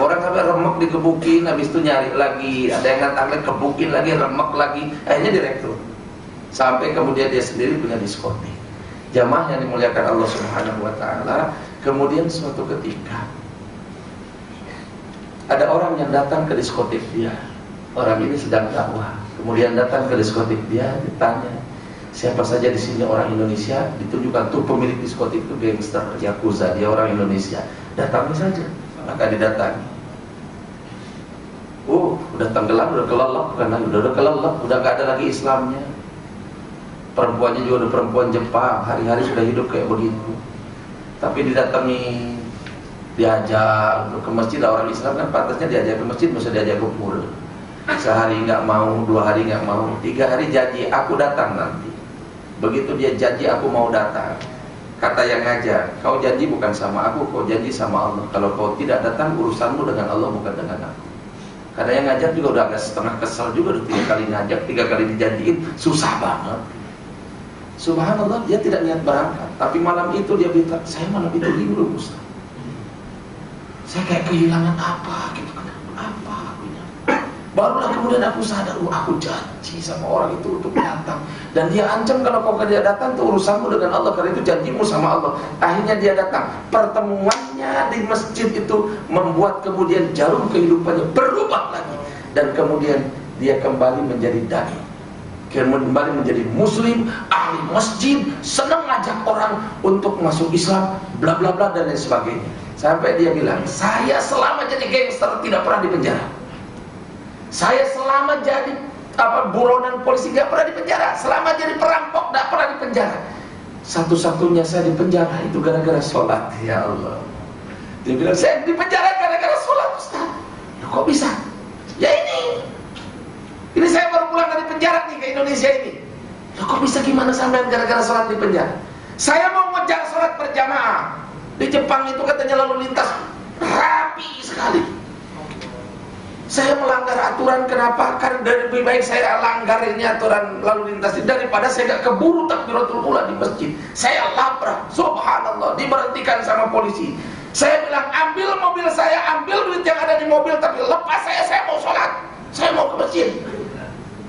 Orang sampai remek dikebukin, habis itu nyari lagi, ada yang ngantangin kebukin lagi, remek lagi, akhirnya direkrut. Sampai kemudian dia sendiri punya diskotik. Jamaah yang dimuliakan Allah Subhanahu wa taala, kemudian suatu ketika ada orang yang datang ke diskotik dia. Orang ini sedang dakwah. Kemudian datang ke diskotik dia, ditanya, siapa saja di sini orang Indonesia? Ditunjukkan tuh pemilik diskotik itu gangster Yakuza, dia orang Indonesia. Datangi saja. Maka didatangi. Udah tenggelam, udah kelelep, udah kelelep, udah gak ada lagi Islamnya. Perempuannya juga udah perempuan Jepang, hari-hari sudah hidup kayak begitu. Tapi didatangi, diajak untuk ke masjid. Orang Islam kan pantasnya diajak ke masjid, masa diajak ke pura. Sehari nggak mau, 2 hari nggak mau, 3 hari janji aku datang nanti. Begitu dia janji aku mau datang, kata yang ngajak, kau janji bukan sama aku, kau janji sama Allah. Kalau kau tidak datang, urusanmu dengan Allah bukan dengan aku. Karena yang ngajak juga udah agak setengah kesal juga, udah 3 kali ngajak, 3 kali dijanjiin, susah banget. Subhanallah, dia tidak niat berangkat, tapi malam itu dia bilang, saya malam itu libur Ustaz. Saya kayak kehilangan apa gitu, apa aku. Barulah kemudian aku sadar, aku janji sama orang itu untuk datang. Dan dia ancam kalau kau kerja datang tuh urusanmu dengan Allah, karena itu janjimu sama Allah. Akhirnya dia datang. Pertemuannya di masjid itu membuat kemudian jarum kehidupannya berubah lagi. Dan kemudian dia kembali menjadi dai, kembali menjadi muslim, ahli masjid, senang ngajak orang untuk masuk Islam, bla bla bla dan lain sebagainya. Sampai dia bilang, saya selama jadi gangster tidak pernah dipenjara. Saya selama jadi buronan polisi gak pernah dipenjara. Selama jadi perampok gak pernah dipenjara. Satu-satunya saya dipenjara itu gara-gara sholat. Ya Allah. Dia bilang, saya dipenjara gara-gara sholat Ustaz. Ya, kok bisa? Ya ini saya baru pulang dari penjara nih ke Indonesia ini. Ya, kok bisa gimana sampai gara-gara sholat di penjara? Saya mau ngejar sholat berjamaah. Di Jepang itu katanya lalu lintas rapi sekali. Saya melanggar aturan, kenapa? Karena lebih baik saya langgar ini aturan lalu lintas daripada saya gak keburu takbiratul ula di masjid. Saya labrak, subhanallah, diberhentikan sama polisi. Saya bilang, ambil mobil saya, ambil duit yang ada di mobil, tapi lepas saya mau sholat, saya mau ke masjid.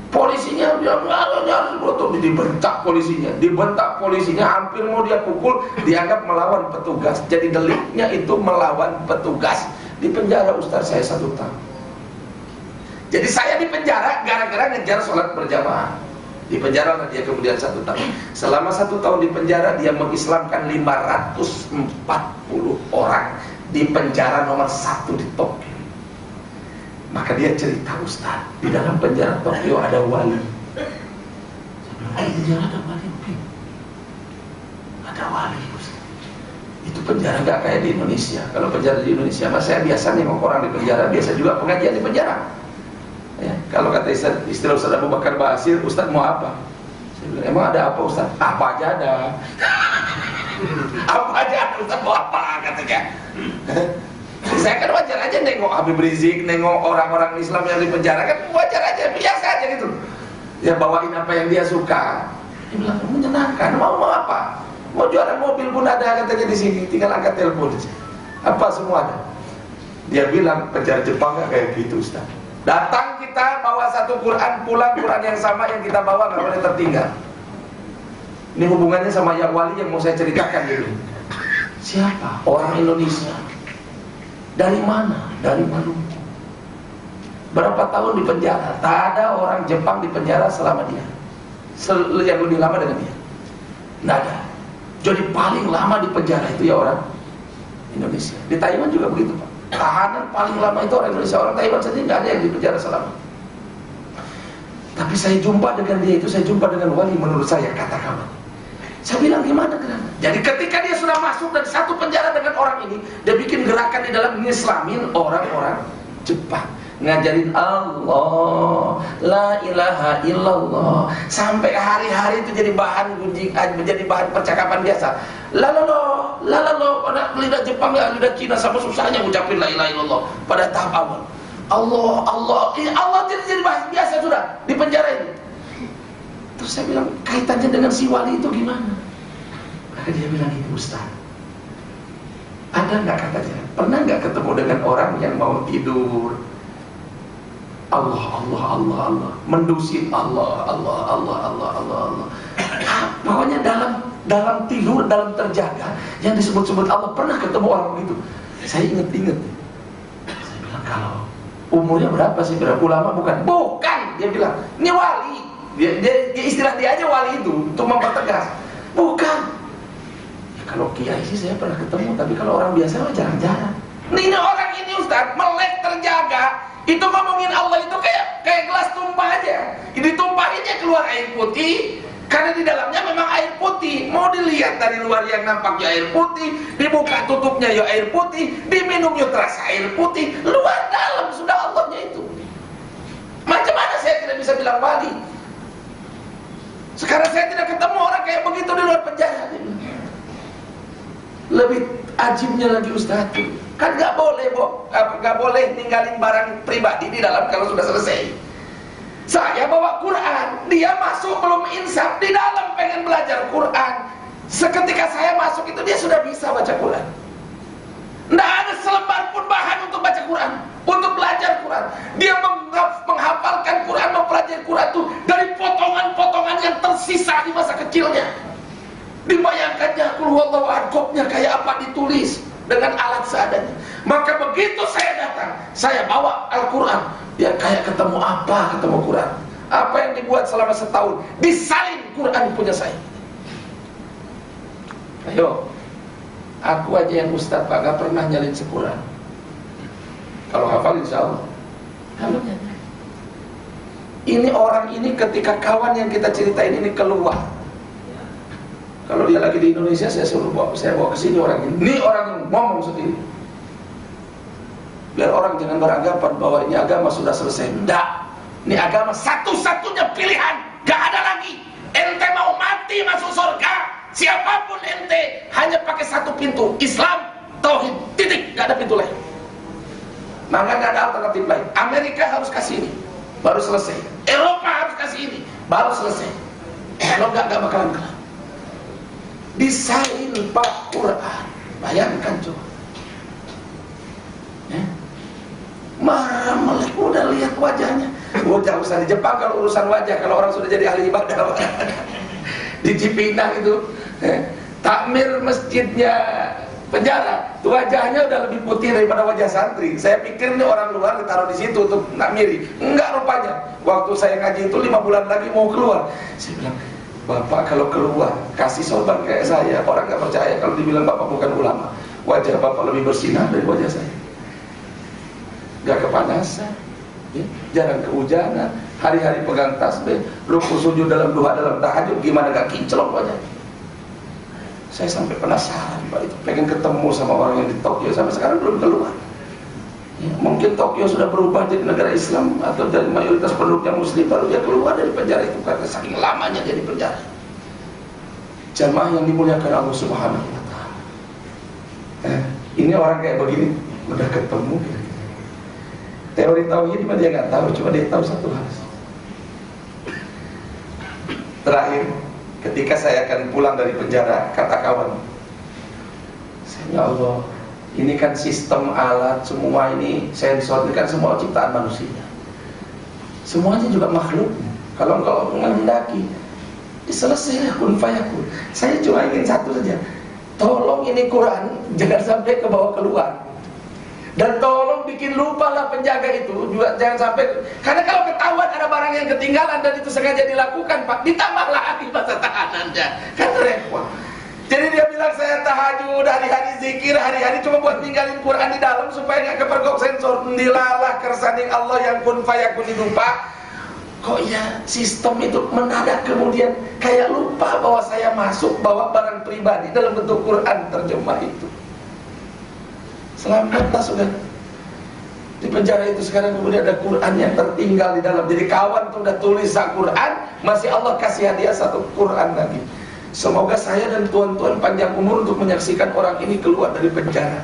Polisinya bilang, harus berutuh, dibentak polisinya, hampir mau dia pukul, dianggap melawan petugas. Jadi deliknya itu melawan petugas. Di penjara Ustaz saya 1 tahun. Jadi saya di penjara gara-gara ngejar sholat berjamaah. Di penjara dia kemudian 1 tahun. Selama 1 tahun di penjara dia mengislamkan 540 orang. Di penjara nomor 1 di Tokyo. Maka dia cerita, Ustaz, di dalam penjara Tokyo ada wali. Saya bilang, di penjara ada wali. Ada wali Ustaz. Itu penjara gak kayak di Indonesia. Kalau penjara di Indonesia, saya biasa nengok orang di penjara, biasa juga pengajian di penjara. Ya, kalau kata istilah Ustaz Abu Bakar Basir, Ustaz mau apa? Saya bilang, emang ada apa Ustaz? Apa aja ada. Apa aja ada, Ustaz mau apa katanya. Saya kan wajar aja nengok Habib Rizik, nengok orang-orang Islam yang di penjara, kan wajar aja, biasa aja gitu. Ya bawain apa yang dia suka. Dia bilang, menyenangkan, mau apa? Mau jualan mobil pun ada katanya di sini, tinggal angkat telepon. Apa semua ada. Dia bilang penjara Jepang gak kayak gitu Ustaz. Datang kita bawa satu Quran, pulang Quran yang sama yang kita bawa nggak boleh tertinggal. Ini hubungannya sama yang wali yang mau saya ceritakan dulu. Siapa? Orang Indonesia. Dari mana? Dari Maluku. Berapa tahun di penjara? Tak ada orang Jepang di penjara selama dia. Yang lebih lama dengan dia. Nggak ada. Jadi paling lama di penjara itu ya orang Indonesia. Di Taiwan juga begitu, Pak. Tahanan paling lama itu orang Indonesia. Orang Taiwan saja nggak ada yang di penjara selama. Tapi saya jumpa dengan dia itu, saya jumpa dengan wali menurut saya, kata kawan. Saya bilang gimana kenapa? Jadi ketika dia sudah masuk dan satu penjara dengan orang ini, dia bikin gerakan di dalam mengislamin orang-orang Jepang, ngajarin Allah, la ilaha illallah, sampai hari-hari itu jadi bahan gunjing, menjadi bahan percakapan biasa. Lalalo, anak lidah Jepang ya, lidah Cina sama susahnya ngucapin la ilaha illallah pada tahap awal. Allah jadi bahasa biasa sudah di penjara ini. Terus saya bilang, kaitannya dengan si wali itu gimana? Maka dia bilang ini, Ustaz, ada nggak katanya, pernah nggak ketemu dengan orang yang mau tidur Allah, mendusin Allah. Pokoknya dalam tidur, dalam terjaga, yang disebut-sebut Allah, pernah ketemu orang begitu. Saya inget. Saya bilang, kalau umurnya berapa sih? Berapa ulama? Bukan. Dia bilang, ini wali. Dia istilah dia aja wali itu untuk mempertegas. Bukan. Ya, kalau kiai sih saya pernah ketemu, tapi kalau orang biasa mah jarang-jarang. Ini orang ini Ustaz, melek terjaga. Itu ngomongin Allah itu kayak gelas tumpah aja. Ini tumpahinnya keluar air putih, karena di dalamnya memang air putih. Mau dilihat dari luar yang nampaknya air putih, dibuka tutupnya ya air putih, diminumnya terasa air putih, luar dalam sudah Allahnya itu. Macam mana saya tidak bisa bilang wali? Sekarang saya tidak ketemu orang kayak begitu di luar penjara. Lebih ajibnya lagi Ustaz, kan nggak boleh ninggalin barang pribadi di dalam kalau sudah selesai. Saya bawa Quran, dia masuk belum insaf, di dalam pengen belajar Quran. Seketika saya masuk itu dia sudah bisa baca Quran. Nggak ada selembar pun bahan untuk baca Quran, untuk belajar Quran. Dia menghafalkan Quran, mempelajari Quran itu dari potongan-potongan yang tersisa di masa kecilnya. Dibayangkannya qul huwallahu ahad, kopnya kayak apa ditulis dengan alat seadanya. Maka begitu saya datang, saya bawa Al-Quran, dia kayak ketemu Quran. Apa yang dibuat selama setahun, disalin Quran punya saya. Ayo, aku aja yang Ustaz Pak, gak pernah nyalin sequran. Kalau hafal insya Allah. Ini orang ini ketika kawan yang kita ceritain ini keluar, kalau dia lagi di Indonesia, saya bawa ke sini orang ini. Ini orang yang ngomong sendiri. Biar orang jangan beranggapan bahwa ini agama sudah selesai. Enggak. Ini agama satu-satunya pilihan. Gak ada lagi. Ente mau mati masuk surga, siapapun ente, hanya pakai satu pintu, Islam, tauhid, titik. Gak ada pintu lain. Maka gak ada alternatif lain. Amerika harus kasih ini, baru selesai. Eropa harus kasih ini, baru selesai. Kalau gak bakalan kelar. Disalin Pak Quran. Bayangkan coba ya? Marah melek, udah lihat wajahnya. Udah usah di Jepang kalau urusan wajah, kalau orang sudah jadi ahli ibadah. Di Cipinang itu takmir masjidnya penjara, wajahnya udah lebih putih daripada wajah santri. Saya pikir ini orang luar ditaruh di situ untuk nakmiri. Enggak, rupanya waktu saya ngaji itu 5 bulan lagi mau keluar. Saya bilang, Bapak kalau keluar kasih sorban kayak saya, orang nggak percaya kalau dibilang Bapak bukan ulama. Wajah Bapak lebih bersinar dari wajah saya. Gak kepanasan, ya? Jarang kehujanan, hari-hari pegang tasbih, ruku sujud dalam duha, dalam tahajud, gimana gak kinclong wajah. Saya sampai penasaran Pak, itu pengen ketemu sama orang yang di Tokyo, sampai sekarang belum keluar. Ya, mungkin Tokyo sudah berubah jadi negara Islam atau dari mayoritas penduduknya Muslim, baru dia keluar dari penjara itu karena saking lamanya jadi penjara. Jamaah yang dimuliakan Allah Subhanahu wa Ta'ala. Ini orang kayak begini udah ketemu. Teori tauhid mah dia nggak tahu, cuma dia tahu satu hal. Terakhir, ketika saya akan pulang dari penjara, kata kawan, ya Allah, ini kan sistem alat semua ini, sensor ini kan semua ciptaan manusia. Semuanya juga makhluk. Kalau engkau menghendaki, selesai kun fayakun. Saya cuma ingin satu saja. Tolong ini Quran jangan sampai ke bawah keluar. Dan tolong bikin lupalah penjaga itu juga jangan sampai. Karena kalau ketahuan ada barang yang ketinggalan dan itu sengaja dilakukan, Pak, ditambah lagi masa tahanannya. Kan repot. Jadi dia bilang saya tahajud hari-hari zikir, hari-hari cuma buat tinggalin Quran di dalam supaya nggak kepergok sensor. Dilalah kersaning Allah yang kun fayakun itu, Pak. Kok ya sistem itu mendadak kemudian kayak lupa bahwa saya masuk bawa barang pribadi dalam bentuk Quran terjemah itu. Selamatlah sudah. Di penjara itu sekarang kemudian ada Quran yang tertinggal di dalam. Jadi kawan tuh udah tulis Quran, masih Allah kasih hadiah satu Quran lagi. Semoga saya dan tuan-tuan panjang umur untuk menyaksikan orang ini keluar dari penjara.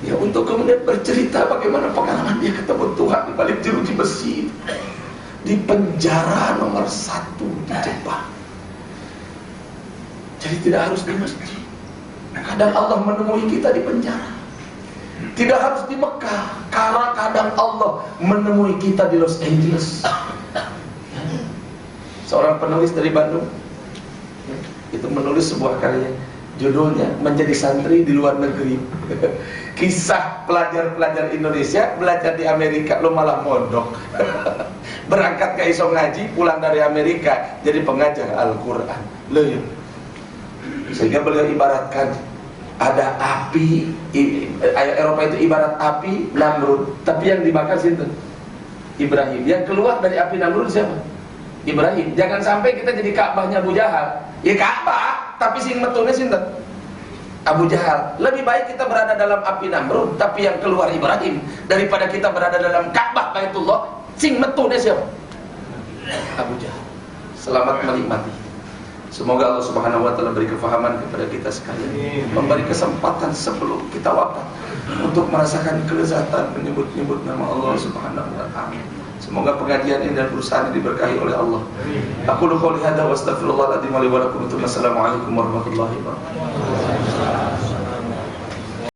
Ya untuk kemudian bercerita bagaimana pengalaman dia ketemu Tuhan di balik jeruji besi, di penjara nomor 1 di Jepang. Jadi tidak harus di masjid. Kadang Allah menemui kita di penjara. Tidak harus di Mekah, karena kadang Allah menemui kita di Los Angeles. Seorang penulis dari Bandung itu menulis sebuah karya, judulnya Menjadi Santri di Luar Negeri. Kisah pelajar-pelajar Indonesia belajar di Amerika, lo malah mondok. Berangkat ke iso ngaji, pulang dari Amerika jadi pengajar Al-Quran. Loh ya. Sehingga beliau ibaratkan ada api, Eropa itu ibarat api Namrud, tapi yang dibakar siapa? Ibrahim. Yang keluar dari api Namrud siapa? Ibrahim. Jangan sampai kita jadi Ka'bahnya Abu Jahal. Ya Ka'bah, tapi sing metune sinten? Abu Jahal. Lebih baik kita berada dalam api Namrud, tapi yang keluar Ibrahim, daripada kita berada dalam Ka'bah Baitullah, sing metune siapa? Abu Jahal. Selamat menikmati. Semoga Allah Subhanahu wa taala beri kefahaman kepada kita sekalian, memberi kesempatan sebelum kita wafat untuk merasakan kelezatan menyebut-nyebut nama Allah Subhanahu wa taala. Semoga pengajian ini dan perusahaan ini diberkahi oleh Allah. Aku qouli hadza wa astaghfirullahal adzim li wa lakum. Assalamualaikum warahmatullahi wabarakatuh.